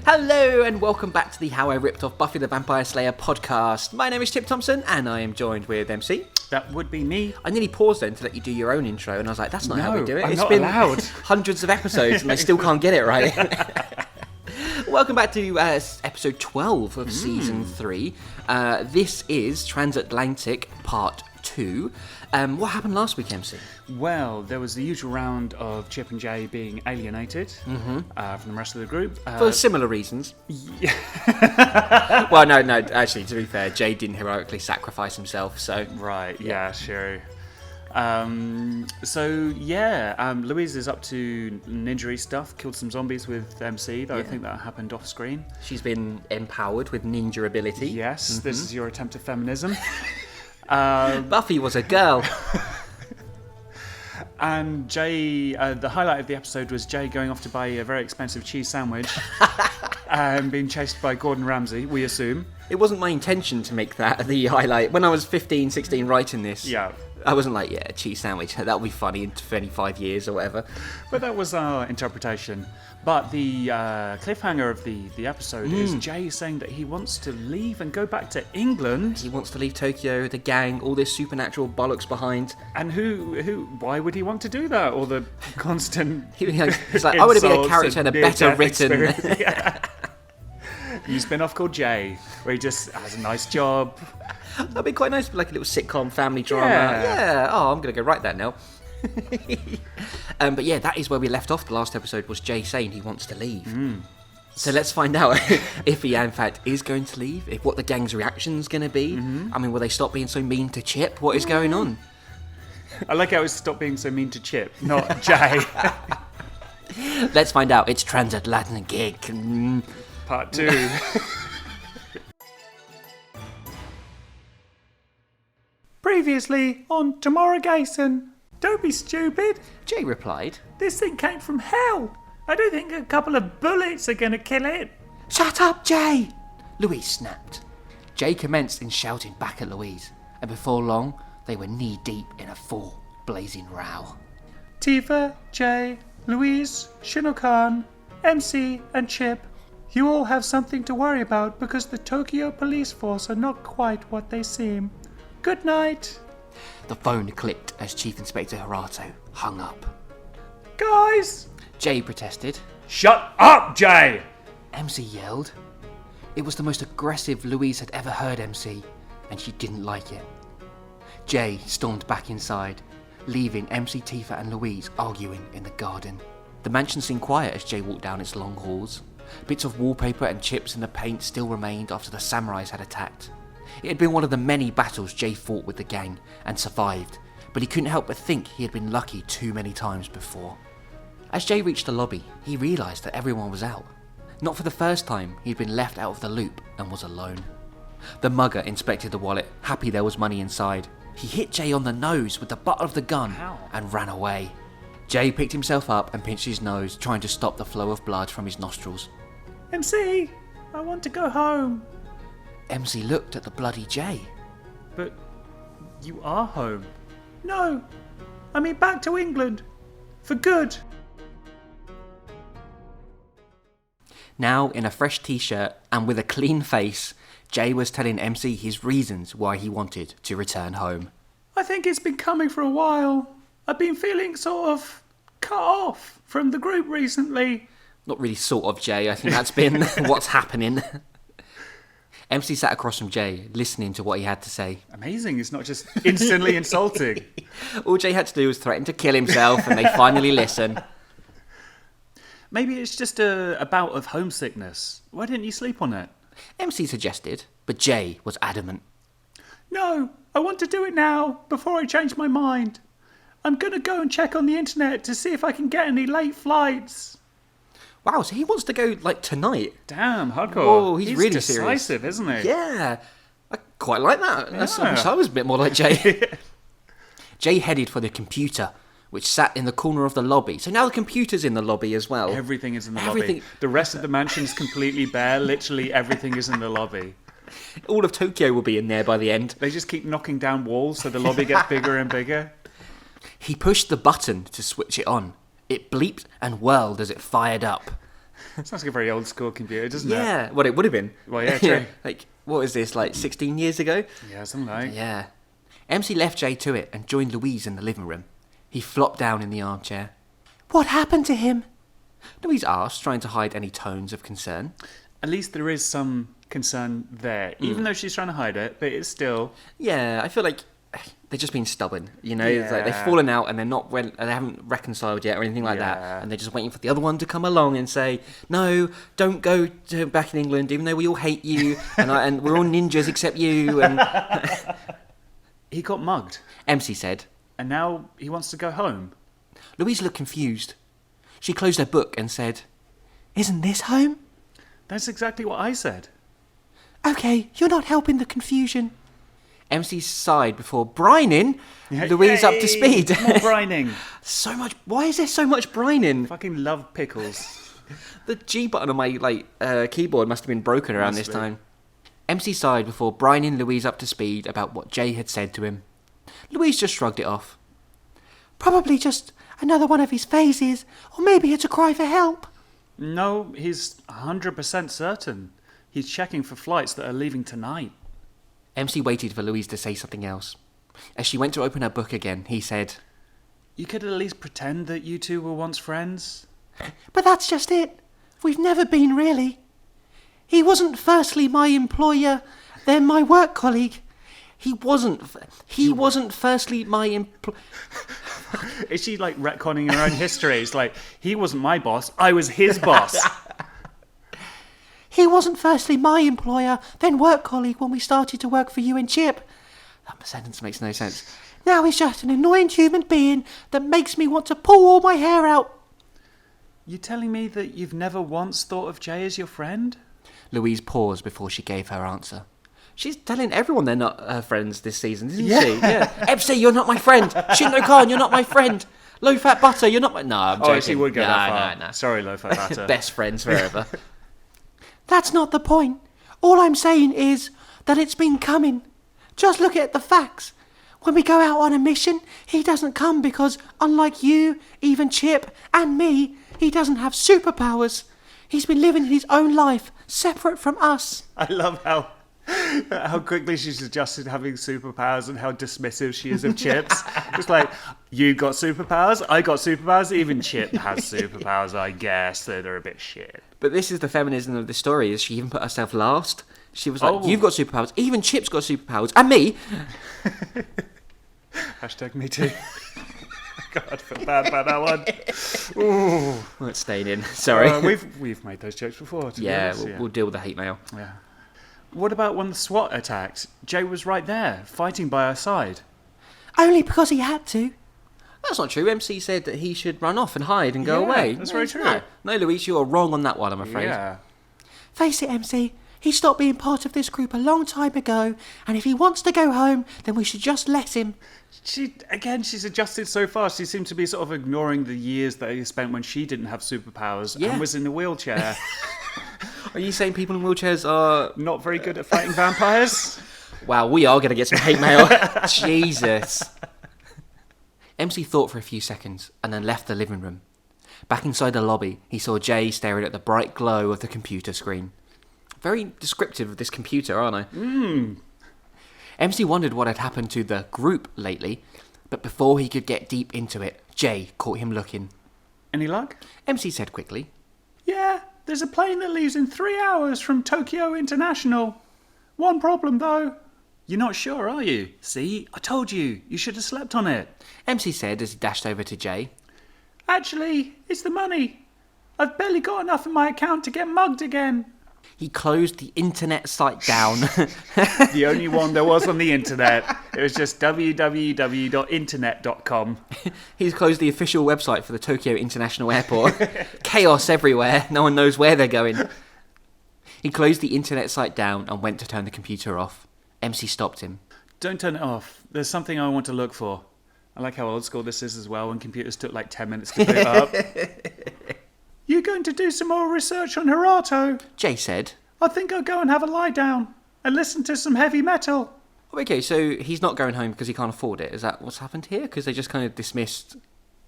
Hello and welcome back to the How I Ripped Off Buffy the Vampire Slayer podcast. My name is Tip Thompson and I am joined with MC. That would be me. I nearly paused then to let you do your own intro and I was like, that's not how we do it. I'm It's not been allowed. hundreds of episodes and I still can't get it right. Welcome back to episode 12 of season 3. This is Transatlantic part 2. What happened last week, MC? Well, there was the usual round of Chip and Jay being alienated from the rest of the group. For similar reasons. Yeah. Well, no, actually, to be fair, Jay didn't heroically sacrifice himself, so... Right, yeah, sure. Louise is up to ninja-y stuff, killed some zombies with MC, though I think that happened off-screen. She's been empowered with ninja ability. Yes, this is your attempt at feminism. Buffy was a girl. And Jay, the highlight of the episode was Jay going off to buy a very expensive cheese sandwich and being chased by Gordon Ramsay, we assume. It wasn't my intention to make that the highlight. When I was 15, 16 writing this, I wasn't like, a cheese sandwich, that'll be funny in 25 years or whatever. But that was our interpretation. But the cliffhanger of the episode is Jay saying that he wants to leave and go back to England. He wants to leave Tokyo, the gang, all this supernatural bollocks behind. And why would he want to do that? All the constant He's like, I want to be a character and a better written... You spin off called Jay, where he just has a nice job. That'd be quite nice, like a little sitcom family drama. Yeah. Oh, I'm going to go write that now. But yeah, that is where we left off. The last episode was Jay saying he wants to leave. So let's find out if he in fact is going to leave, what the gang's reaction's going to be. I mean, will they stop being so mean to Chip? What is going on? I like how it's stop being so mean to Chip, not Jay. Let's find out. It's Transatlantic. Part 2. Previously on Tamara Gayson. Don't be stupid. Jay replied, This thing came from hell. I don't think a couple of bullets are going to kill it. Shut up, Jay! Louise snapped. Jay commenced in shouting back at Louise, and before long, they were knee-deep in a full blazing row. Tifa, Jay, Louise, Shinokan, MC, and Chip, you all have something to worry about because the Tokyo police force are not quite what they seem. Good night. The phone clicked as Chief Inspector Hirato hung up. Guys! Jay protested. Shut up, Jay! MC yelled. It was the most aggressive Louise had ever heard MC, and she didn't like it. Jay stormed back inside, leaving MC, Tifa and Louise arguing in the garden. The mansion seemed quiet as Jay walked down its long halls. Bits of wallpaper and chips in the paint still remained after the samurais had attacked. It had been one of the many battles Jay fought with the gang and survived, but he couldn't help but think he had been lucky too many times before. As Jay reached the lobby, he realised that everyone was out. Not for the first time, he'd been left out of the loop and was alone. The mugger inspected the wallet, happy there was money inside. He hit Jay on the nose with the butt of the gun and ran away. Jay picked himself up and pinched his nose, trying to stop the flow of blood from his nostrils. MC, I want to go home. MC looked at the bloody Jay. But you are home. No, I mean back to England. For good. Now, in a fresh t-shirt and with a clean face, Jay was telling MC his reasons why he wanted to return home. I think it's been coming for a while. I've been feeling sort of cut off from the group recently. Not really sort of, Jay. I think that's been what's happening. MC sat across from Jay, listening to what he had to say. Amazing, it's not just instantly insulting. All Jay had to do was threaten to kill himself, and they finally listened. Maybe it's just a bout of homesickness. Why didn't you sleep on it? MC suggested, but Jay was adamant. No, I want to do it now, before I change my mind. I'm going to go and check on the internet to see if I can get any late flights. Wow, so he wants to go, like, tonight? Damn, hardcore. Whoa, he's really decisive, serious. isn't he? Yeah, I quite like that. Yeah. I wish I was a bit more like Jay. Jay headed for the computer, which sat in the corner of the lobby. So now the computer's in the lobby as well. Everything is in the lobby. The rest of the mansion's completely bare. Literally everything is in the lobby. All of Tokyo will be in there by the end. They just keep knocking down walls so the lobby gets bigger and bigger. He pushed the button to switch it on. It bleeped and whirled as it fired up. Sounds like a very old school computer, doesn't it? Yeah, well, it would have been. Well, yeah, true. Like, what was this, like 16 years ago? Yeah, something like. Yeah. MC left Jay to it and joined Louise in the living room. He flopped down in the armchair. What happened to him? Louise asked, trying to hide any tones of concern. At least there is some concern there, even though she's trying to hide it, but it's still... Yeah, I feel like they're just being stubborn, you know? Yeah. It's like they've fallen out and they haven't reconciled yet or anything like that. And they're just waiting for the other one to come along and say, no, don't go back in England, even though we all hate you and we're all ninjas except you. And He got mugged. MC said. And now he wants to go home. Louise looked confused. She closed her book and said, Isn't this home? That's exactly what I said. Okay, you're not helping the confusion. MC sighed before brining Louise up to speed. More brining. So much. Why is there so much brining? Fucking love pickles. The G button on my keyboard must have been broken around this time. MC sighed before brining Louise up to speed about what Jay had said to him. Louise just shrugged it off. Probably just another one of his phases, or maybe it's a cry for help. No, he's 100% certain. He's checking for flights that are leaving tonight. MC waited for Louise to say something else. As she went to open her book again, he said, You could at least pretend that you two were once friends. But that's just it. We've never been, really. He wasn't firstly my employer, then my work colleague. He wasn't firstly my Is she like retconning her own history? It's like, he wasn't my boss, I was his boss. He wasn't firstly my employer, then work colleague when we started to work for you and Chip. That sentence makes no sense. Now he's just an annoying human being that makes me want to pull all my hair out. You telling me that you've never once thought of Jay as your friend? Louise paused before she gave her answer. She's telling everyone they're not her friends this season, isn't she? Yeah. MC, you're not my friend. Shinno-kan, you're not my friend. Low-fat butter, you're not my... No, I'm joking. Oh, she would go that far. No. Sorry, low-fat butter. Best friends forever. That's not the point. All I'm saying is that it's been coming. Just look at the facts. When we go out on a mission, he doesn't come because, unlike you, even Chip, and me, he doesn't have superpowers. He's been living his own life, separate from us. I love how quickly she's adjusted having superpowers and how dismissive she is of Chips. Just like, you got superpowers, I got superpowers, even Chip has superpowers, I guess, so they're a bit shit. But this is the feminism of the story, is she even put herself last? She was like, You've got superpowers, even Chip's got superpowers, and me. Hashtag me too. God, I feel bad about that one. Ooh. Well, it's staying in, sorry. We've made those jokes before. We'll deal with the hate mail. Yeah. What about when the SWAT attacked? Jay was right there, fighting by her side. Only because he had to. That's not true. MC said that he should run off and hide and go away. That's very true. No, Louise, you are wrong on that one, I'm afraid. Yeah. Face it, MC. He stopped being part of this group a long time ago, and if he wants to go home, then we should just let him. She's adjusted so fast. She seemed to be sort of ignoring the years that he spent when she didn't have superpowers and was in a wheelchair. Are you saying people in wheelchairs are... not very good at fighting vampires? Wow, we are going to get some hate mail. Jesus. MC thought for a few seconds and then left the living room. Back inside the lobby, he saw Jay staring at the bright glow of the computer screen. Very descriptive of this computer, aren't I? MC wondered what had happened to the group lately, but before he could get deep into it, Jay caught him looking. Any luck? MC said quickly. Yeah, there's a plane that leaves in 3 hours from Tokyo International. One problem, though. You're not sure, are you? See, I told you. You should have slept on it. MC said as he dashed over to Jay. Actually, it's the money. I've barely got enough in my account to get mugged again. He closed the internet site down. The only one there was on the internet. It was just www.internet.com. He's closed the official website for the Tokyo International Airport. Chaos everywhere. No one knows where they're going. He closed the internet site down and went to turn the computer off. MC stopped him. Don't turn it off. There's something I want to look for. I like how old school this is as well, when computers took like 10 minutes to boot up. You going to do some more research on Hirato? Jay said. I think I'll go and have a lie down and listen to some heavy metal. Okay, so he's not going home because he can't afford it. Is that what's happened here? Because they just kind of dismissed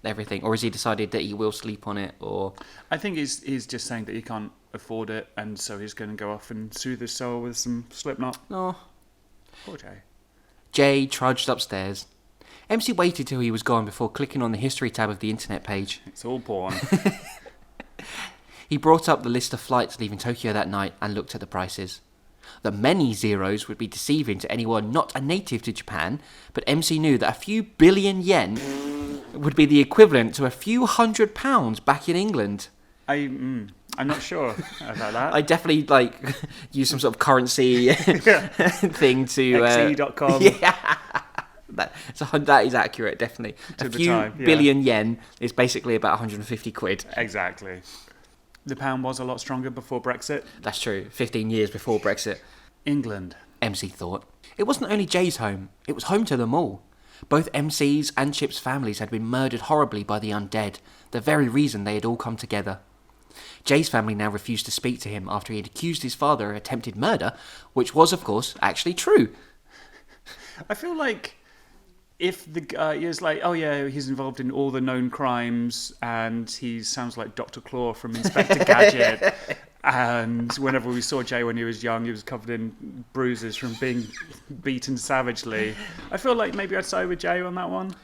everything. Or has he decided that he will sleep on it? Or I think he's just saying that he can't afford it, and so he's going to go off and soothe his soul with some Slipknot. No. Poor Jay. Jay trudged upstairs. MC waited till he was gone before clicking on the history tab of the internet page. It's all porn. He brought up the list of flights leaving Tokyo that night and looked at the prices. The many zeros would be deceiving to anyone not a native to Japan, but MC knew that a few billion yen would be the equivalent to a few £100 back in England. I'm not sure about that. I definitely use some sort of currency thing to XE.com. Yeah. That is accurate, definitely. To a the few time, yeah. billion yen is basically about 150 quid. Exactly. The pound was a lot stronger before Brexit. That's true, 15 years before Brexit. England. MC thought. It wasn't only Jay's home, it was home to them all. Both MC's and Chip's families had been murdered horribly by the undead, the very reason they had all come together. Jay's family now refused to speak to him after he had accused his father of attempted murder, which was, of course, actually true. I feel like if the guy is like, oh yeah, he's involved in all the known crimes, and he sounds like Dr. Claw from Inspector Gadget, and whenever we saw Jay when he was young, he was covered in bruises from being beaten savagely. I feel like maybe I'd side with Jay on that one.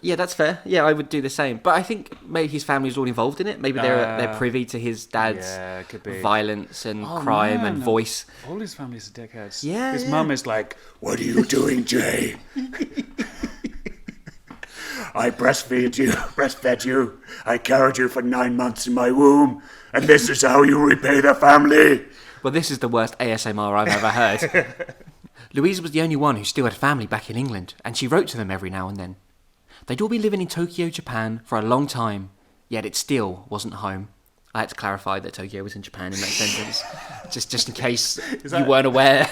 Yeah, that's fair. Yeah, I would do the same. But I think maybe his family's all involved in it. Maybe they're privy to his dad's could be. violence and crime and voice. All his family's are dickheads. Yeah, his mum is like, What are you doing, Jay? I breastfed you. I carried you for 9 months in my womb. And this is how you repay the family. Well, this is the worst ASMR I've ever heard. Louise was the only one who still had family back in England, and she wrote to them every now and then. They'd all been living in Tokyo, Japan for a long time, yet it still wasn't home. I had to clarify that Tokyo was in Japan in that sentence, just in case you weren't aware.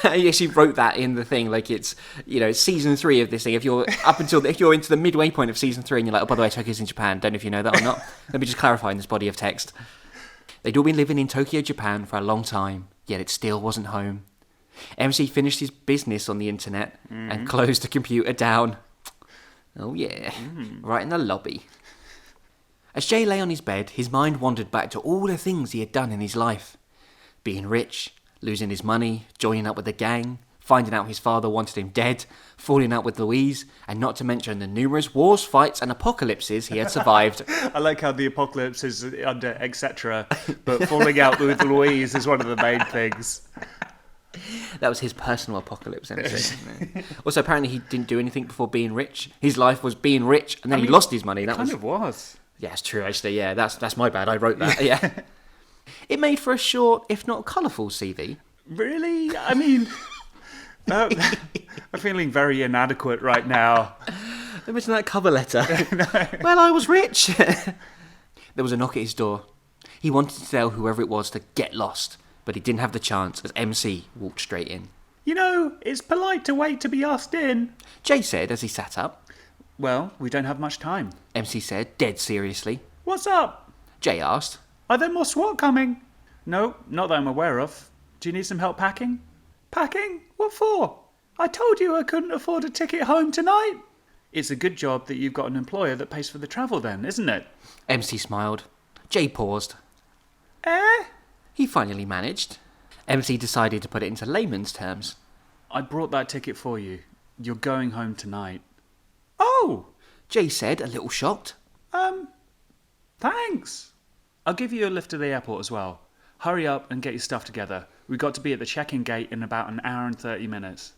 I actually wrote that in the thing, like it's season 3 of this thing. If you're into the midway point of season 3 and you're like, oh, by the way, Tokyo's in Japan, don't know if you know that or not. Let me just clarify in this body of text. They'd all been living in Tokyo, Japan for a long time, yet it still wasn't home. MC finished his business on the internet and closed the computer down. Oh yeah, right in the lobby. As Jay lay on his bed, his mind wandered back to all the things he had done in his life. Being rich, losing his money, joining up with the gang, finding out his father wanted him dead, falling out with Louise, and not to mention the numerous wars, fights and apocalypses he had survived. I like how the apocalypse is under etc., but falling out with Louise is one of the main things. That was his personal apocalypse, MC. Also, apparently he didn't do anything before being rich. His life was being rich, and then he lost his money. That kind of was. Yeah, it's true, actually. Yeah, that's my bad. I wrote that. Yeah. It made for a short, if not colourful, CV. Really? I mean, I'm feeling very inadequate right now. Imagine that cover letter. Well, I was rich. There was a knock at his door. He wanted to tell whoever it was to get lost, but he didn't have the chance as MC walked straight in. You know, it's polite to wait to be asked in, Jay said as he sat up. Well, we don't have much time. MC said, dead seriously. What's up? Jay asked. Are there more SWAT coming? No, not that I'm aware of. Do you need some help packing? Packing? What for? I told you I couldn't afford a ticket home tonight. It's a good job that you've got an employer that pays for the travel then, isn't it? MC smiled. Jay paused. Eh? He finally managed. MC decided to put it into layman's terms. I brought that ticket for you. You're going home tonight. Oh! Jay said, a little shocked. Thanks. I'll give you a lift to the airport as well. Hurry up and get your stuff together. We've got to be at the check-in gate in about an hour and 30 minutes.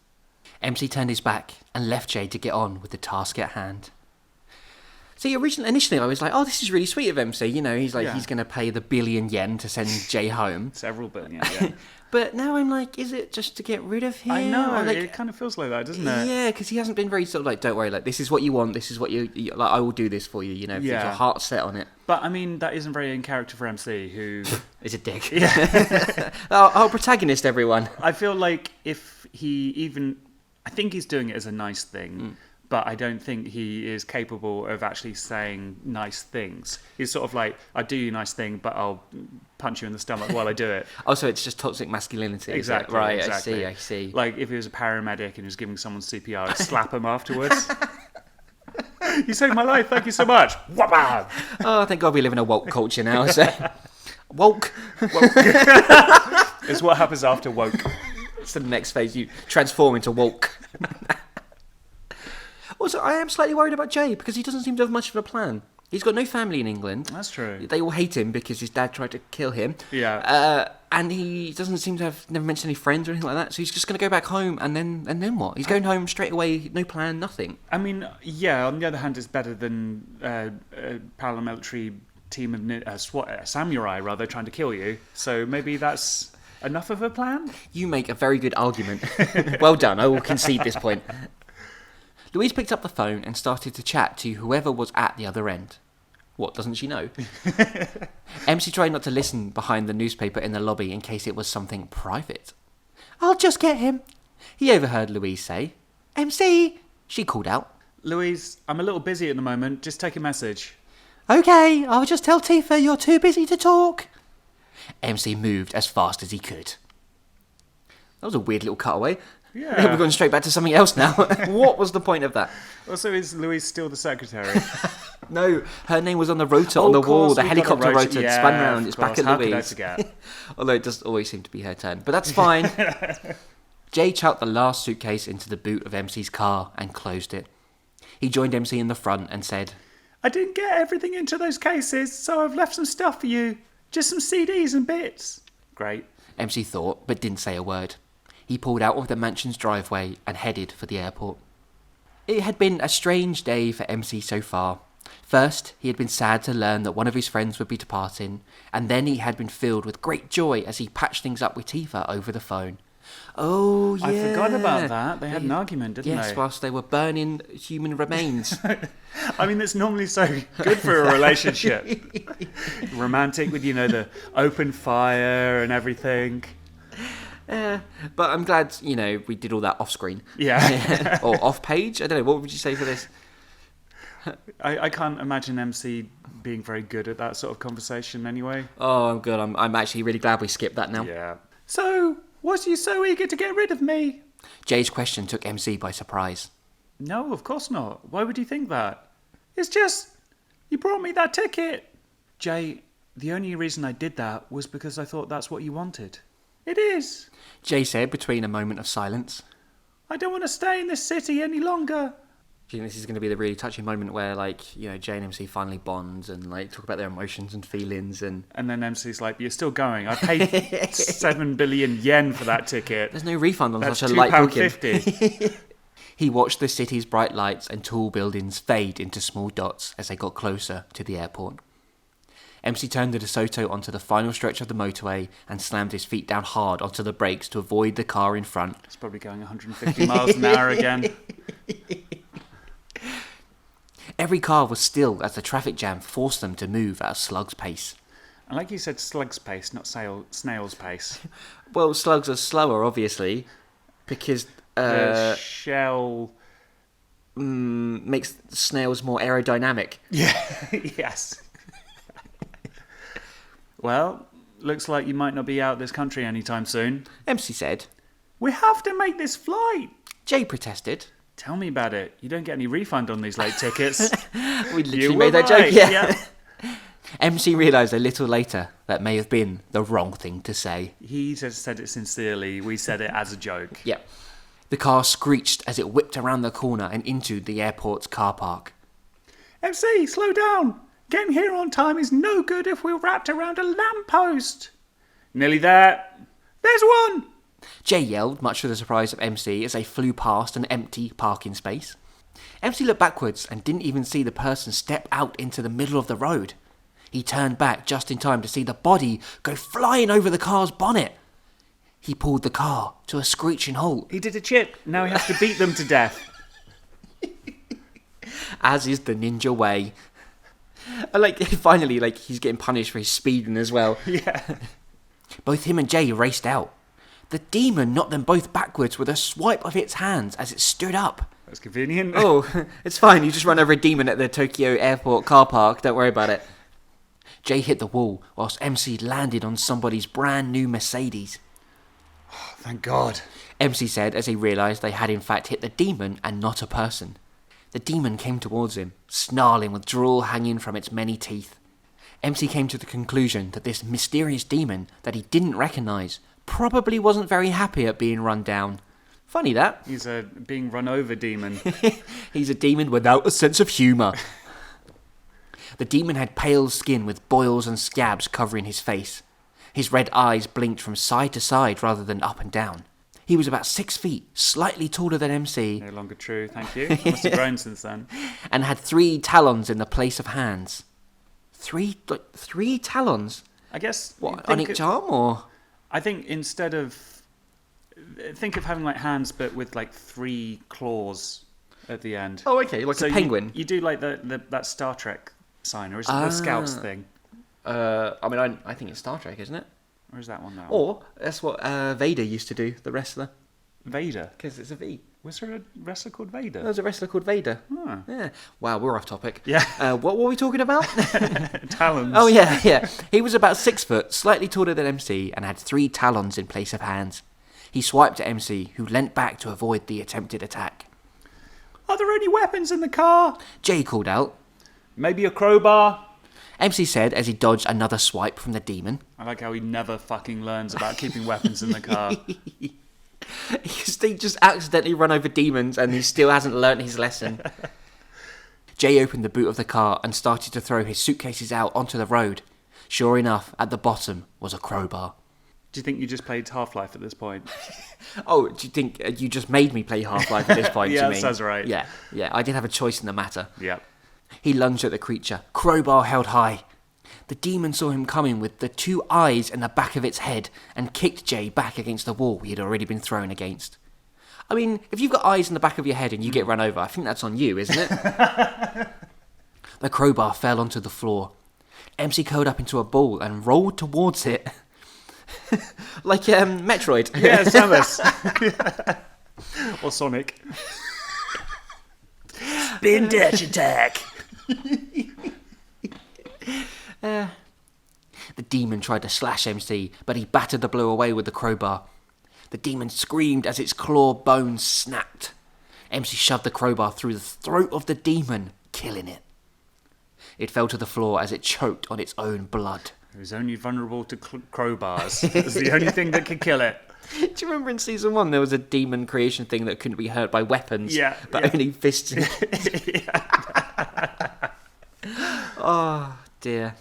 MC turned his back and left Jay to get on with the task at hand. See, initially I was like, oh, this is really sweet of MC. You know, he's going to pay the billion yen to send Jay home. Several billion, yeah. But now I'm like, is it just to get rid of him? I know, like, it kind of feels like that, doesn't it? Yeah, because he hasn't been very sort of like, don't worry, like, this is what you want, this is what you like, I will do this for you, you know, if your heart's set on it. But, I mean, that isn't very in character for MC, who... is a dick. Yeah. Our protagonist, everyone. I feel like if he even... I think he's doing it as a nice thing, but I don't think he is capable of actually saying nice things. He's sort of like, I do you a nice thing, but I'll punch you in the stomach while I do it. Also, it's just toxic masculinity. Exactly. Right, exactly. I see. Like, if he was a paramedic and he was giving someone CPR, I'd slap him afterwards. You saved my life, thank you so much. Wabam! Oh, thank God we live in a woke culture now. So. Woke. It's what happens after woke. It's the next phase, you transform into woke. Also, I am slightly worried about Jay because he doesn't seem to have much of a plan. He's got no family in England. That's true. They all hate him because his dad tried to kill him. Yeah. And he doesn't seem to have never mentioned any friends or anything like that. So he's just going to go back home and then what? He's going home straight away, no plan, nothing. I mean, yeah. On the other hand, it's better than a paramilitary team of samurai rather trying to kill you. So maybe that's enough of a plan. You make a very good argument. Well done. I will concede this point. Louise picked up the phone and started to chat to whoever was at the other end. What, doesn't she know? MC tried not to listen behind the newspaper in the lobby in case it was something private. I'll just get him, he overheard Louise say. MC, she called out. Louise, I'm a little busy at the moment. Just take a message. Okay, I'll just tell Tifa you're too busy to talk. MC moved as fast as he could. That was a weird little cutaway. Yeah. We're going straight back to something else now. What was the point of that? Also, is Louise still the secretary? No, her name was on the rotor on the wall. The helicopter rotor spun round. It's back at How Louise. could I forget? Although it does always seem to be her turn. But that's fine. Jay chucked the last suitcase into the boot of MC's car and closed it. He joined MC in the front and said, I didn't get everything into those cases, so I've left some stuff for you. Just some CDs and bits. Great. MC thought, but didn't say a word. He pulled out of the mansion's driveway and headed for the airport. It had been a strange day for MC so far. First, he had been sad to learn that one of his friends would be departing, and then he had been filled with great joy as he patched things up with Tifa over the phone. Oh, yeah. I forgot about that. They had an argument, didn't they? Yes, whilst they were burning human remains. I mean, that's normally so good for a relationship. Romantic with, the open fire and everything. But I'm glad, we did all that off-screen. Yeah. Or off-page? I don't know, what would you say for this? I can't imagine MC being very good at that sort of conversation anyway. Oh, I'm good. I'm actually really glad we skipped that now. Yeah. So, was you so eager to get rid of me? Jay's question took MC by surprise. No, of course not. Why would you think that? It's just, you brought me that ticket. Jay, the only reason I did that was because I thought that's what you wanted. It is. Jay said between a moment of silence. I don't want to stay in this city any longer. Do you think this is going to be the really touching moment where, Jay and MC finally bond and, talk about their emotions and feelings and... And then MC's like, you're still going. I paid 7 billion yen for that ticket. There's no refund on That's such a light booking. £2.50. He watched the city's bright lights and tall buildings fade into small dots as they got closer to the airport. MC turned the DeSoto onto the final stretch of the motorway and slammed his feet down hard onto the brakes to avoid the car in front. It's probably going 150 miles an hour again. Every car was still as the traffic jam forced them to move at a slug's pace. And like you said, slug's pace, not snail's pace. Well, slugs are slower, obviously, because... the shell... makes snails more aerodynamic. Yeah, yes. Well, looks like you might not be out of this country anytime soon. MC said. We have to make this flight. Jay protested. Tell me about it. You don't get any refund on these late tickets. We literally made that joke, yeah. MC realised a little later that may have been the wrong thing to say. He just said it sincerely. We said it as a joke. Yeah. The car screeched as it whipped around the corner and into the airport's car park. MC, slow down. Getting here on time is no good if we're wrapped around a lamppost. Nearly there. There's one. Jay yelled, much to the surprise of MC, as they flew past an empty parking space. MC looked backwards and didn't even see the person step out into the middle of the road. He turned back just in time to see the body go flying over the car's bonnet. He pulled the car to a screeching halt. He did a chip. Now he has to beat them to death. As is the ninja way. Finally, he's getting punished for his speeding as well. Yeah. Both him and Jay raced out. The demon knocked them both backwards with a swipe of its hands as it stood up. That's convenient. Oh, it's fine. You just run over a demon at the Tokyo airport car park. Don't worry about it. Jay hit the wall whilst MC landed on somebody's brand new Mercedes. Oh, thank God. MC said as he realised they had in fact hit the demon and not a person. The demon came towards him, snarling with drool hanging from its many teeth. MC came to the conclusion that this mysterious demon that he didn't recognise probably wasn't very happy at being run down. Funny that. He's a being run over demon. He's a demon without a sense of humour. The demon had pale skin with boils and scabs covering his face. His red eyes blinked from side to side rather than up and down. He was about 6 feet, slightly taller than MC. No longer true, thank you. Must have grown since then. And had 3 talons in the place of hands. Three talons? I guess... What, on each arm, or...? I think instead of... Think of having hands, but with 3 claws at the end. Oh, okay, like a penguin. You do that Star Trek sign, or is it the Scouts thing? I think it's Star Trek, isn't it? Or is that one now? Or, that's what Vader used to do, the wrestler. Vader? Because it's a V. Was there a wrestler called Vader? There was a wrestler called Vader. Huh. Yeah. Wow, we're off topic. Yeah. What were we talking about? Talons. Oh, yeah. He was about 6 foot, slightly taller than MC, and had 3 talons in place of hands. He swiped at MC, who leant back to avoid the attempted attack. Are there any weapons in the car? Jay called out. Maybe a crowbar? MC said as he dodged another swipe from the demon. I like how he never fucking learns about keeping weapons in the car. He just accidentally run over demons and he still hasn't learnt his lesson. Jay opened the boot of the car and started to throw his suitcases out onto the road. Sure enough, at the bottom was a crowbar. Do you think you just played Half-Life at this point? Oh, do you think you just made me play Half-Life at this point? Yeah, do you mean? sounds right. Yeah, I didn't have a choice in the matter. Yeah. He lunged at the creature, crowbar held high. The demon saw him coming with the 2 eyes in the back of its head and kicked Jay back against the wall he had already been thrown against. I mean, if you've got eyes in the back of your head and you get run over, I think that's on you, isn't it? The crowbar fell onto the floor. MC curled up into a ball and rolled towards it. Like Metroid. Yeah, Samus. Or Sonic. Spin dash attack. The demon tried to slash MC, but he battered the blow away with the crowbar. The demon screamed as its claw bones snapped. MC shoved the crowbar through the throat of the demon, killing it. It fell to the floor as it choked on its own blood. It was only vulnerable to crowbars. It was the only thing that could kill it. Do you remember in season 1 there was a demon creation thing that couldn't be hurt by weapons, but only fists? Oh dear.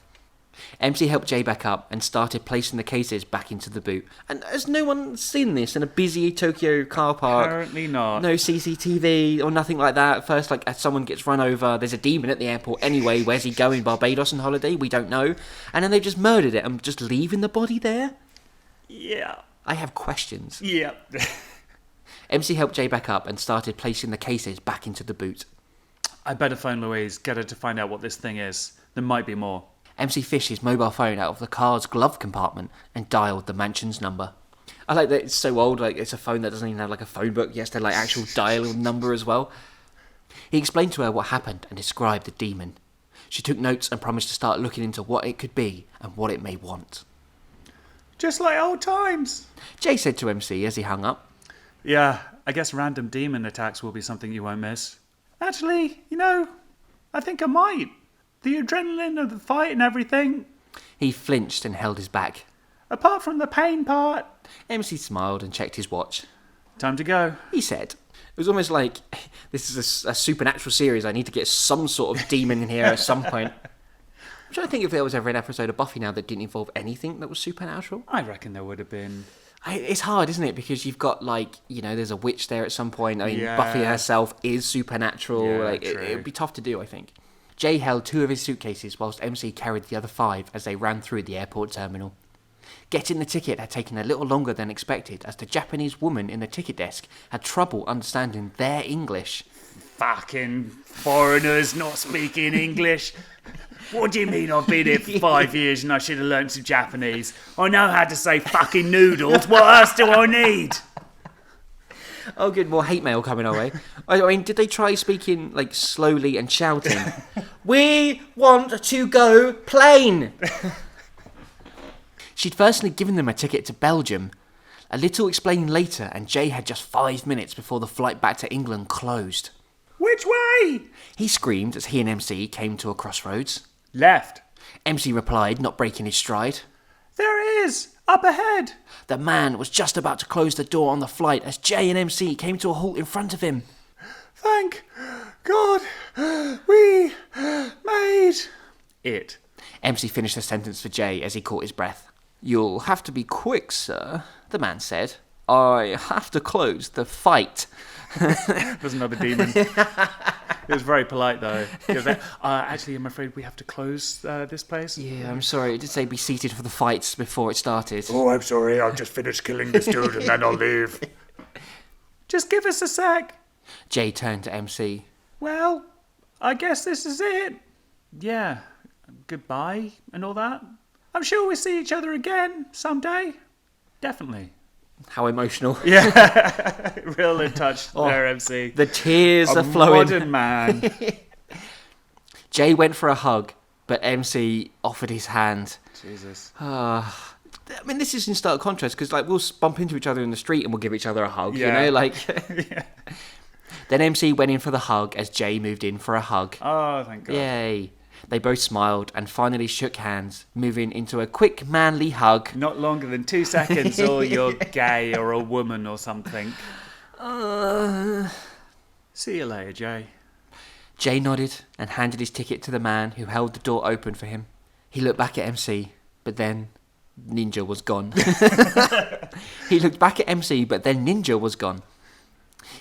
MC helped Jay back up and started placing the cases back into the boot. And has no one seen this in a busy Tokyo car park? Apparently not. No CCTV or nothing like that. First, as someone gets run over, there's a demon at the airport anyway. Where's he going? Barbados on holiday? We don't know. And then they've just murdered it and just leaving the body there? Yeah. I have questions. Yeah. MC helped Jay back up and started placing the cases back into the boot. I better phone Louise, get her to find out what this thing is. There might be more. MC fished his mobile phone out of the car's glove compartment and dialed the mansion's number. I like that it's so old, it's a phone that doesn't even have a phone book. He has to actual dial number as well. He explained to her what happened and described the demon. She took notes and promised to start looking into what it could be and what it may want. Just like old times. Jay said to MC as he hung up. Yeah, I guess random demon attacks will be something you won't miss. Actually, I think I might. The adrenaline of the fight and everything. He flinched and held his back. Apart from the pain part. MC smiled and checked his watch. Time to go. He said. It was almost like, this is a supernatural series. I need to get some sort of demon in here at some point. I'm trying to think if there was ever an episode of Buffy now that didn't involve anything that was supernatural. I reckon there would have been. It's hard, isn't it? Because you've got, there's a witch there at some point. I mean, Yeah. Buffy herself is supernatural. Yeah, It would be tough to do, I think. Jay held 2 of his suitcases whilst MC carried the other 5 as they ran through the airport terminal. Getting the ticket had taken a little longer than expected as the Japanese woman in the ticket desk had trouble understanding their English. Fucking foreigners not speaking English. What do you mean I've been here for 5 years and I should have learnt some Japanese? I know how to say fucking noodles. What else do I need? Oh, good. More hate mail coming our way. I mean, did they try speaking, slowly and shouting? We want to go plane! She'd firstly given them a ticket to Belgium. A little explaining later, and Jay had just 5 minutes before the flight back to England closed. Which way? He screamed as he and MC came to a crossroads. Left. MC replied, not breaking his stride. There it is. Up ahead. The man was just about to close the door on the flight as Jay and MC came to a halt in front of him. Thank God we made It. MC finished the sentence for Jay as he caught his breath. You'll have to be quick, sir, the man said. I have to close the fight. There's another demon. It was very polite, though. He was like, actually, I'm afraid we have to close this place. Yeah, I'm sorry. It did say be seated for the fights before it started. Oh, I'm sorry. I'll just finish killing this dude and then I'll leave. Just give us a sec. Jay turned to MC. Well, I guess this is it. Yeah. Goodbye and all that. I'm sure we'll see each other again someday. Definitely. How emotional. Yeah. Real in touch there, MC. The tears A are flowing. modern man. Jay went for a hug, but MC offered his hand. Jesus. I mean, this is in stark contrast because, we'll bump into each other in the street and we'll give each other a hug, Yeah. Yeah. Then MC went in for the hug as Jay moved in for a hug. Oh, thank God. Yay. They both smiled and finally shook hands, moving into a quick, manly hug. Not longer than 2 seconds or you're gay or a woman or something. See you later, Jay. Jay nodded and handed his ticket to the man who held the door open for him. He looked back at MC, but then Ninja was gone. He looked back at MC, but then Ninja was gone.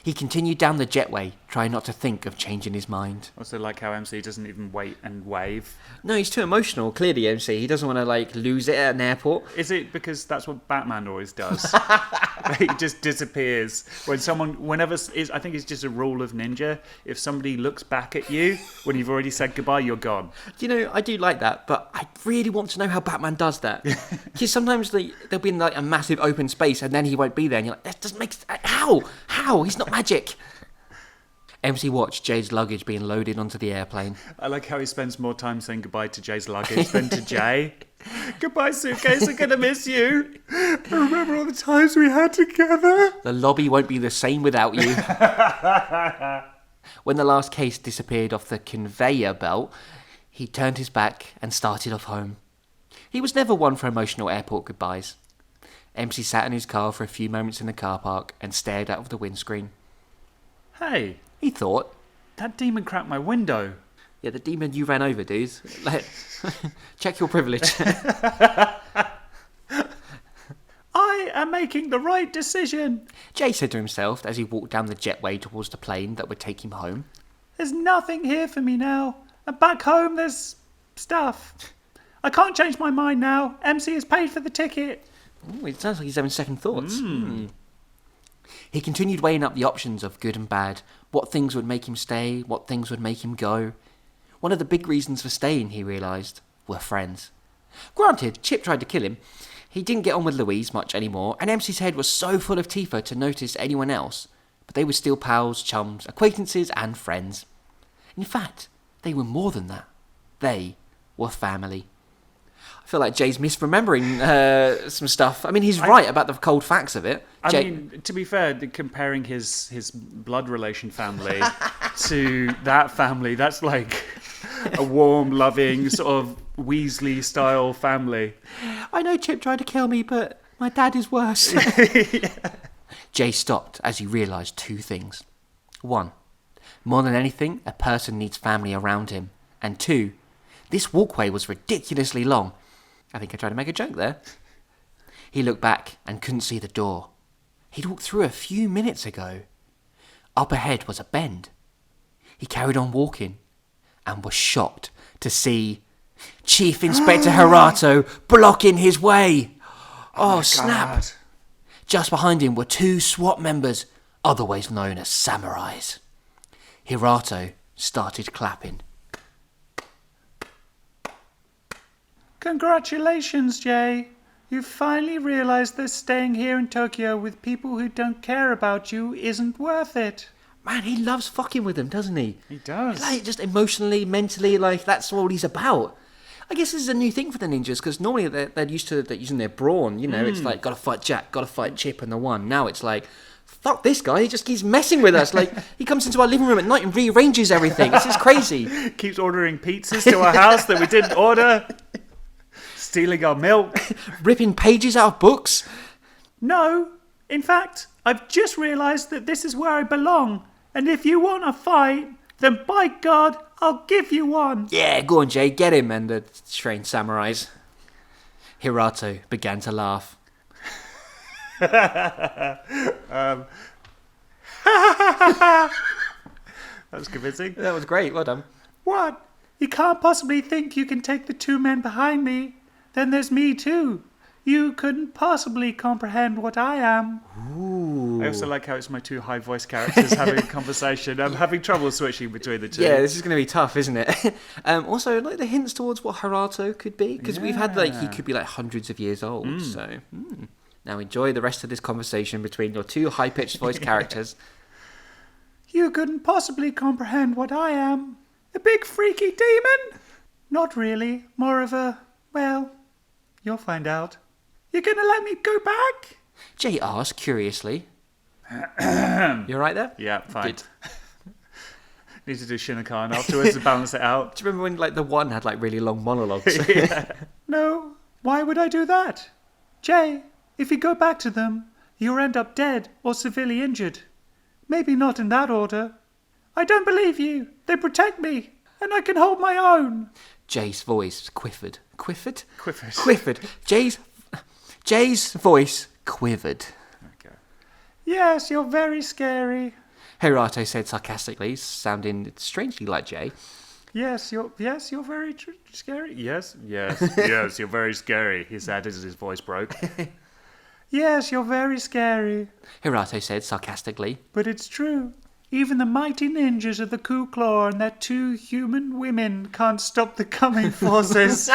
He continued down the jetway, trying not to think of changing his mind. Also like how MC doesn't even wait and wave. No, he's too emotional, clearly, MC. He doesn't want to, lose it at an airport. Is it because that's what Batman always does? He just disappears. I think it's just a rule of ninja. If somebody looks back at you when you've already said goodbye, you're gone. I do like that, but I really want to know how Batman does that. Because sometimes they'll be in a massive open space and then he won't be there and you're like, that doesn't make sense. How? He's not magic. MC watched Jay's luggage being loaded onto the airplane. I like how he spends more time saying goodbye to Jay's luggage than to Jay. Goodbye, suitcase. I'm going to miss you. I remember all the times we had together. The lobby won't be the same without you. When the last case disappeared off the conveyor belt, he turned his back and started off home. He was never one for emotional airport goodbyes. MC sat in his car for a few moments in the car park and stared out of the windscreen. Hey, He thought, that demon cracked my window. yeah, the demon you ran over, dude. Check your privilege. I am making the right decision. Jay said to himself as he walked down the jetway towards the plane that would take him home. There's nothing here for me now. And back home, there's stuff. I can't change my mind now. MC has paid for the ticket. Ooh, it sounds like he's having second thoughts. He continued weighing up the options of good and bad, what things would make him stay, what things would make him go. One of the big reasons for staying, he realised, were friends. Granted, Chip tried to kill him. He didn't get on with Louise much anymore, and MC's head was so full of Tifa to notice anyone else, but they were still pals, chums, acquaintances and friends. In fact, they were more than that. They were family. I feel like Jay's misremembering some stuff. I mean, he's right about the cold facts of it. I mean, to be fair, comparing his blood relation family to that family, that's like a warm, loving, sort of Weasley-style family. I know Chip tried to kill me, but my dad is worse. Jay stopped as he realised two things. One, more than anything, a person needs family around him. And two, this walkway was ridiculously long. I think I tried to make a joke there. He looked back and couldn't see the door. He'd walked through a few minutes ago. Up ahead was a bend. He carried on walking and was shocked to see Chief Inspector Hirato blocking his way. Oh snap. God. Just behind him were two SWAT members, otherwise known as samurais. Hirato started clapping. Congratulations, Jay. You've finally realised that staying here in Tokyo with people who don't care about you isn't worth it. Man, he loves fucking with them, doesn't he? He does. Like, just emotionally, mentally, like, that's what he's about. I guess this is a new thing for the ninjas, because normally they're used to using their brawn, you know, it's like, gotta fight Jack, gotta fight Chip and the one. Now it's like, fuck this guy, he just keeps messing with us. Like, he comes into our living room at night and rearranges everything. This is crazy. Keeps ordering pizzas to our house that we didn't order. Stealing our milk. Ripping pages out of books. No, in fact, I've just realised that this is where I belong. And if you want a fight, then by God, I'll give you one. Yeah, go on, Jay, get him. And the trained samurais. Hirato began to laugh. That was convincing. That was great, well done. What? You can't possibly think you can take the two men behind me. Then there's me too. You couldn't possibly comprehend what I am. Ooh. I also like how it's my two high voice characters having a conversation. I'm having trouble switching between the two. Yeah, this is going to be tough, isn't it? Also, like the hints towards what Hirato could be, because we've had like he could be like hundreds of years old. So now enjoy the rest of this conversation between your two high pitched voice characters. You couldn't possibly comprehend what I am. A big freaky demon? Not really. More of a, well, you'll find out. You're going to let me go back? Jay asked curiously. You alright there? Yeah, fine. Good. Need to do Shinnokan afterwards to balance it out. Do you remember when like the one had like really long monologues? No, why would I do that? Jay, if you go back to them, you'll end up dead or severely injured. Maybe not in that order. I don't believe you. They protect me, and I can hold my own. Jay's voice quivered. Quivered? Quivered. Quivered. Jay's voice quivered. Okay. Yes, you're very scary. Hirato said sarcastically, sounding strangely like Jay. Yes, you're very scary. Yes, yes, you're very scary. He said as his voice broke. Yes, you're very scary. Hirato said sarcastically. But it's true. Even the mighty ninjas of the Ku Claw and their two human women can't stop the coming forces.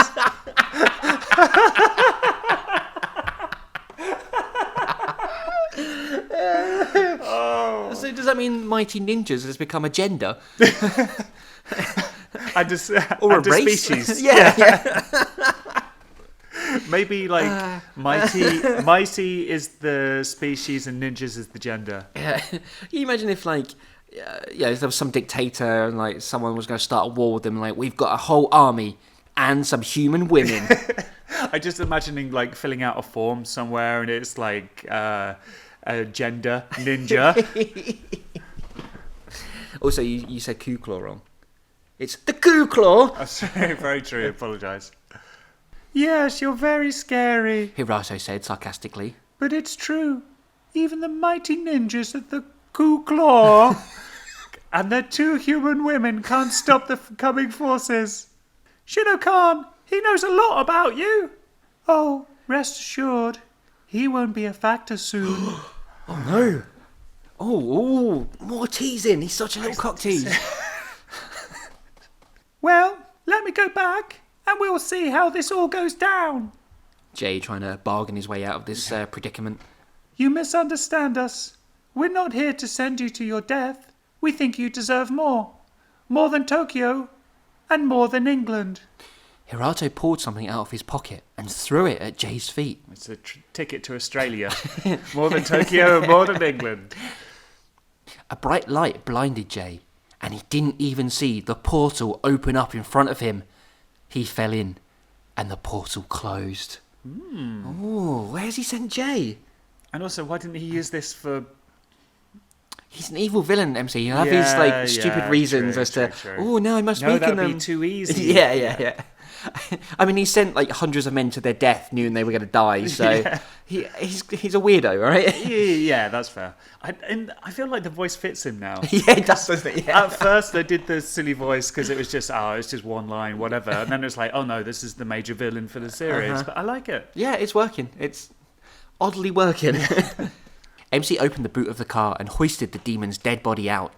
So does that mean mighty ninjas has become a gender? And Or a race? species. Yeah. Maybe like mighty is the species and ninjas is the gender. Yeah. Can you imagine if like if there was some dictator and like someone was going to start a war with them, like we've got a whole army and some human women. I just imagining like filling out a form somewhere and it's like a gender ninja. Also, you said Ku Claw wrong. It's the Ku Claw. That's very true. I apologise. Yes, you're very scary. Hirato said sarcastically. But it's true. Even the mighty ninjas of the Ku Claw and their two human women can't stop the coming forces. Shino-kan, he knows a lot about you. Oh, rest assured, he won't be a factor soon. Oh no. Oh, more teasing. He's such a little cock tease. Well, let me go back and we'll see how this all goes down. Jay trying to bargain his way out of this predicament. You misunderstand us. We're not here to send you to your death. We think you deserve more. More than Tokyo and more than England. Hirato pulled something out of his pocket and threw it at Jay's feet. It's a ticket to Australia. More than Tokyo, more than England. A bright light blinded Jay, and he didn't even see the portal open up in front of him. He fell in, and the portal closed. Oh, where's he sent Jay? And also, why didn't he use this for... He's an evil villain, MC. He'll have his stupid reasons as to, oh, no, I must weaken them. No, that'd be too easy. Yeah. I mean, he sent like hundreds of men to their death, knowing they were going to die. So he's a weirdo, right? Yeah, that's fair. I feel like the voice fits him now. Yeah, it does, doesn't it? Yeah. At first, they did the silly voice because it was just it's just one line, whatever. And then it was like, oh no, this is the major villain for the series. But I like it. Yeah, it's working. It's oddly working. MC opened the boot of the car and hoisted the demon's dead body out.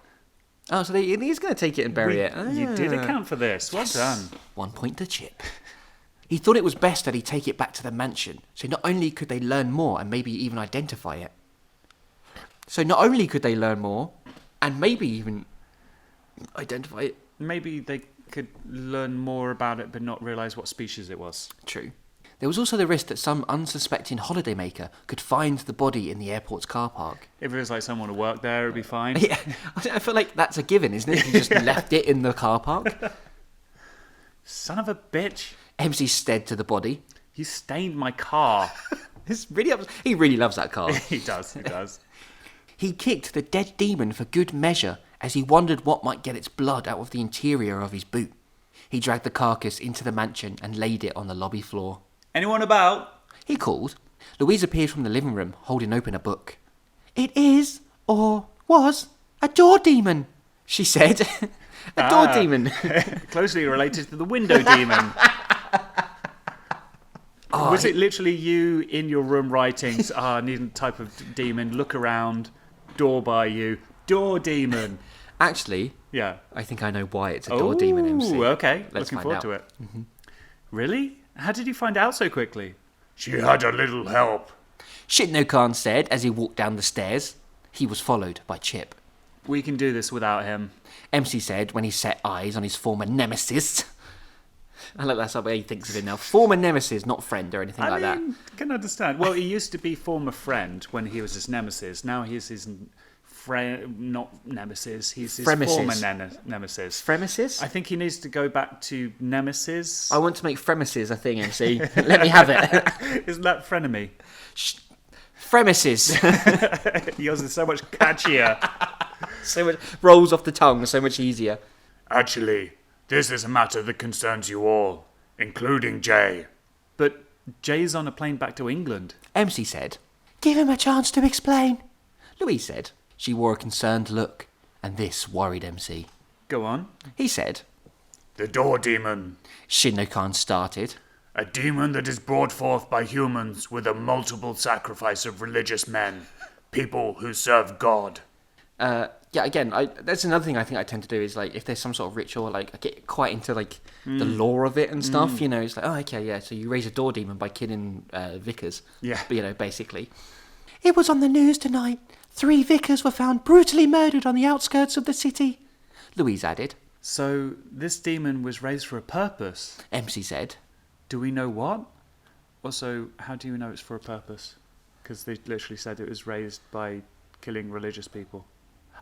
Oh, so he's going to take it and bury it. You did account for this. Well done. 1 point to Chip. He thought it was best that he take it back to the mansion, so not only could they learn more and maybe even identify it. Maybe they could learn more about it but not realise what species it was. True. There was also the risk that some unsuspecting holidaymaker could find the body in the airport's car park. If it was like someone who worked there, it'd be fine. Yeah, I feel like that's a given, isn't it? He just left it in the car park. Son of a bitch. MC stared to the body. You stained my car. He really loves that car. He does. He kicked the dead demon for good measure as he wondered what might get its blood out of the interior of his boot. He dragged the carcass into the mansion and laid it on the lobby floor. Anyone about? He called. Louise appeared from the living room, holding open a book. It is, or was, a door demon, she said. A door demon. Closely related to the window demon. Was it literally you in your room writing, I need a type of demon, look around, door by you, door demon? Actually, yeah, I think I know why it's a door demon, MC. Okay, Let's looking find forward out. to it. Mm-hmm. Really? How did you find out so quickly? She had a little help. Shinno-kan said as he walked down the stairs. He was followed by Chip. We can do this without him, MC said when he set eyes on his former nemesis. I like that's the way he thinks of it now. Former nemesis, not friend or anything like that. I can understand. Well, he used to be former friend when he was his nemesis. Now he's his friend, not nemesis. He's his former nemesis. Fremesis? I think he needs to go back to nemesis. I want to make fremesis a thing, MC. Let me have it. Isn't that frenemy? Fremesis. Yours is so much catchier. So much rolls off the tongue, so much easier. Actually, this is a matter that concerns you all, including Jay. But Jay's on a plane back to England. MC said. Give him a chance to explain. Louise said. She wore a concerned look, and this worried MC. Go on. He said. The door demon. Shinno-kan started. A demon that is brought forth by humans with a multiple sacrifice of religious men. People who serve God. Yeah, again, that's another thing I think I tend to do is, like, if there's some sort of ritual, like, I get quite into, like, the lore of it and stuff, you know, it's like, oh, okay, yeah, so you raise a door demon by killing vicars. Yeah. You know, basically. It was on the news tonight. 3 vicars were found brutally murdered on the outskirts of the city, Louise added. So, this demon was raised for a purpose? MC said. Do we know what? Also, how do you know it's for a purpose? Because they literally said it was raised by killing religious people.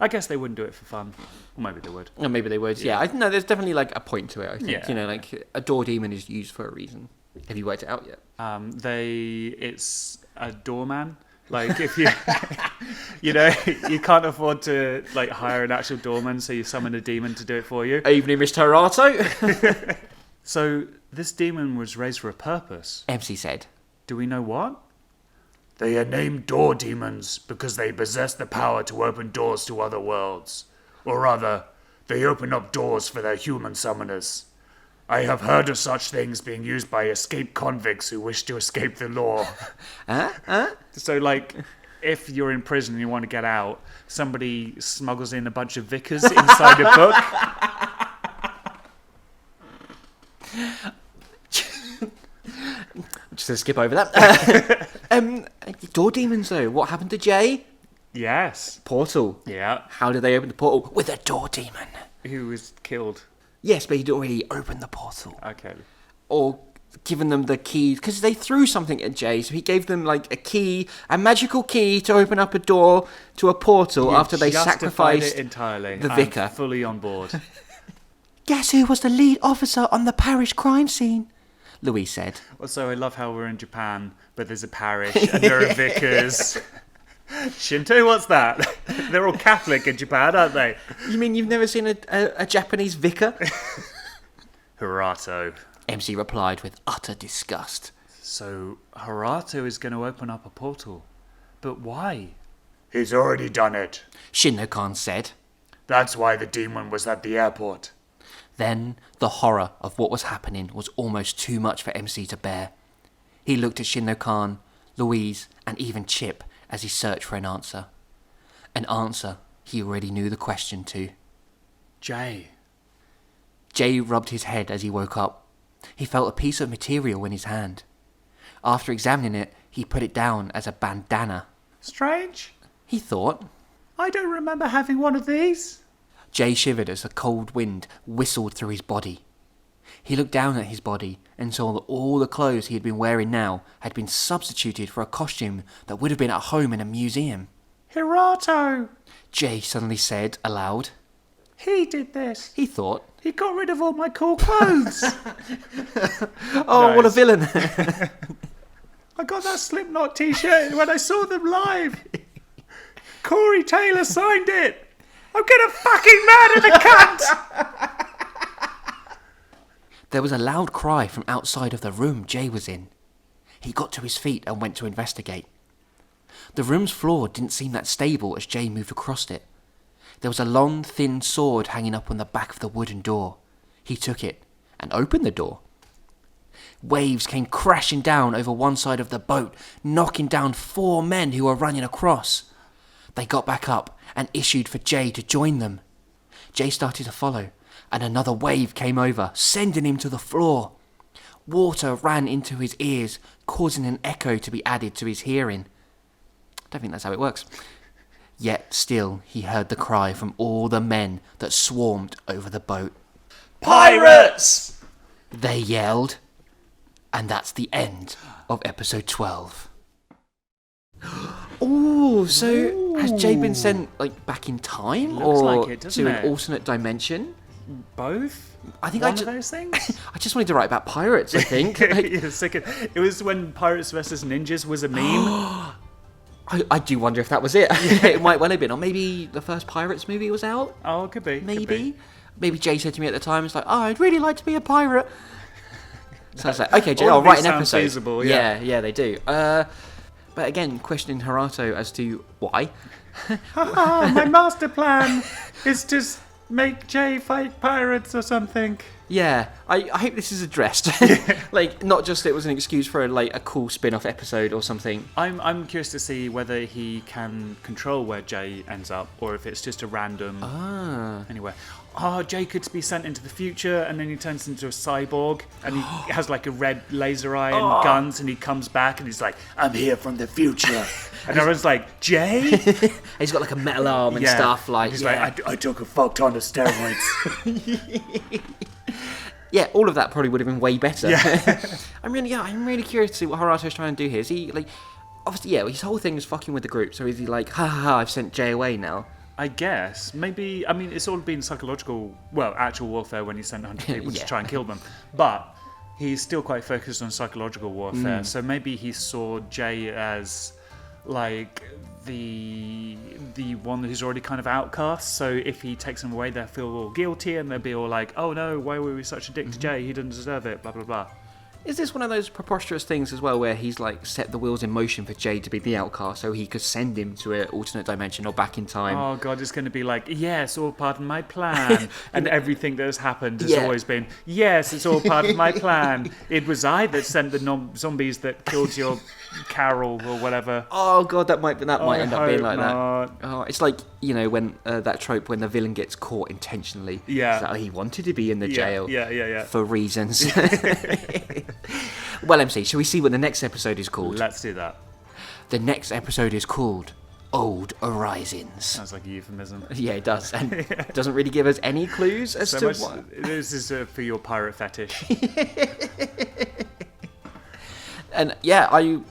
I guess they wouldn't do it for fun. Or maybe they would. Or maybe they would, yeah. I know there's definitely, like, a point to it, I think. Yeah. You know, like, a door demon is used for a reason. Have you worked it out yet? It's a doorman. Like, if you, you know, you can't afford to, like, hire an actual doorman, so you summon a demon to do it for you. Evening, Mr. Hirato. So, this demon was raised for a purpose. MC said. Do we know what? They are named door demons because they possess the power to open doors to other worlds. Or rather, they open up doors for their human summoners. I have heard of such things being used by escaped convicts who wish to escape the law. So, like, if you're in prison and you want to get out, somebody smuggles in a bunch of vicars inside a book. Just going to skip over that. Door demons, though. What happened to Jay? Yes. Portal. Yeah. How did they open the portal? With a door demon. Who was killed. Yes, but he'd already opened the portal. Okay. or given them the key, because they threw something at Jay, so he gave them like a magical key to open up a door to a portal after they sacrificed it entirely. the vicar. I'm fully on board. Guess who was the lead officer on the parish crime scene? Louise said. Also, I love how we're in Japan, but there's a parish and there are vicars. Shinto, what's that? They're all Catholic in Japan, aren't they? You mean you've never seen a Japanese vicar? Hirato. MC replied with utter disgust. So, Hirato is going to open up a portal. But why? He's already done it. Shinno-kan said. That's why the demon was at the airport. Then the horror of what was happening was almost too much for MC to bear. He looked at Shinno-kan, Louise, and even Chip as he searched for an answer. An answer he already knew the question to. Jay. Jay rubbed his head as he woke up. He felt a piece of material in his hand. After examining it, he put it down as a bandana. Strange. He thought. I don't remember having one of these. Jay shivered as a cold wind whistled through his body. He looked down at his body and saw that all the clothes he had been wearing now had been substituted for a costume that would have been at home in a museum. Hirato! Jay suddenly said aloud. He did this. He thought. He got rid of all my cool clothes. Oh, what a villain. I got that Slipknot t-shirt when I saw them live. Corey Taylor signed it. I'm gonna fucking murder the cunt! There was a loud cry from outside of the room Jay was in. He got to his feet and went to investigate. The room's floor didn't seem that stable as Jay moved across it. There was a long, thin sword hanging up on the back of the wooden door. He took it and opened the door. Waves came crashing down over one side of the boat, knocking down 4 men who were running across. They got back up and issued for Jay to join them. Jay started to follow, and another wave came over, sending him to the floor. Water ran into his ears, causing an echo to be added to his hearing. I don't think that's how it works. Yet still he heard the cry from all the men that swarmed over the boat. Pirates! They yelled. And that's the end of episode 12. Oh, so has Jay been sent back in time, Looks or like it, doesn't to it? an alternate dimension? Both? I think One of those things? I just wanted to write about pirates. I think. It was when Pirates vs. Ninjas was a meme. I do wonder if that was it. It might well have been, or maybe the first Pirates movie was out. Oh, it could be. Maybe Jay said to me at the time, "It's like, oh, I'd really like to be a pirate." So I was like, "Okay, Jay, I'll write an episode." Feasible, yeah, they do. But again, questioning Hirato as to why. My master plan is to make Jay fight pirates or something. Yeah, I hope this is addressed. Not just it was an excuse for a cool spin-off episode or something. I'm curious to see whether he can control where Jay ends up, or if it's just a random anywhere. Oh, Jay could be sent into the future, and then he turns into a cyborg, and he has a red laser eye and guns, and he comes back, and he's like, I'm here from the future. and everyone's like, Jay? He's got a metal arm and stuff. He's like, I took a fuck ton of steroids. Yeah, all of that probably would have been way better. Yeah. I'm really curious to see what Hirato's trying to do here. Is he obviously, his whole thing is fucking with the group. So is he like, ha ha ha, I've sent Jay away now? I guess. Maybe, it's all been psychological, actual warfare when he sent 100 people to try and kill them. But he's still quite focused on psychological warfare. So maybe he saw Jay as the one who's already kind of outcast. So if he takes him away, they'll feel all guilty, and they'll be all like, oh no, why were we such a dick to Jay? He didn't deserve it, blah blah blah. Is this one of those preposterous things as well where he's set the wheels in motion for Jay to be the outcast so he could send him to an alternate dimension or back in time? Oh god, it's going to be yes, all part of my plan. And everything that has happened has always been, yes, it's all part of my plan. It was I that sent the zombies that killed your Carol or whatever. Oh god, that might end up being like not. that. Oh, it's when that trope when the villain gets caught intentionally. Yeah. So he wanted to be in the jail. Yeah. For reasons. Well, MC, shall we see what the next episode is called? Let's do that. The next episode is called Old Horizons. Sounds like a euphemism. Yeah, it does. And it doesn't really give us any clues as So to much, what. this is for your pirate fetish. And yeah,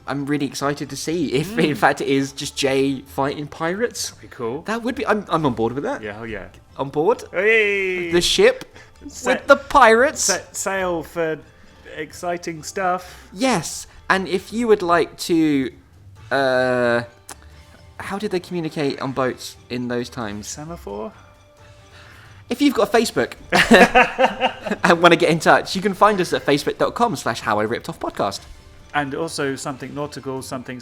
I'm really excited to see if in fact it is just Jay fighting pirates. Be cool. That would be. I'm on board with that. Yeah, oh yeah. On board. Hey! The ship Sa- with the pirates. Set sail for exciting stuff. Yes. And if you would like to, how did they communicate on boats in those times? Semaphore? If you've got a Facebook and want to get in touch, you can find us at facebook.com/HowIRippedOffPodcast. And also something nautical, something.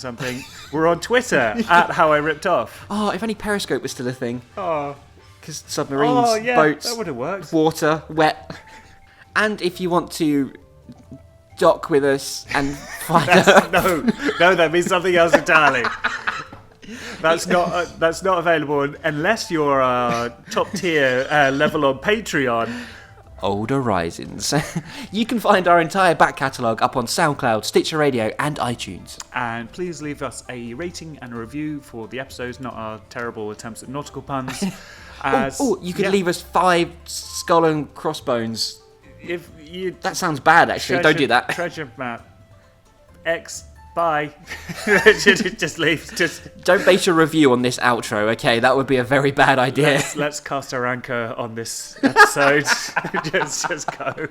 We're on Twitter at How I Ripped Off. Oh, if only Periscope was still a thing. Oh, Because submarines, yeah, boats, that would have worked. water, wet. And if you want to dock with us and find out... No, that means something else entirely. That's not available unless you're a top tier level on Patreon. Old Horizons. You can find our entire back catalogue up on SoundCloud, Stitcher Radio and iTunes. And please leave us a rating and a review for the episodes, not our terrible attempts at nautical puns. You could leave us 5 skull and crossbones. If you That sounds bad, actually. Don't do that. Treasure map. X. Bye. Just leave. Don't base your review on this outro, okay? That would be a very bad idea. Let's cast our anchor on this episode. just go.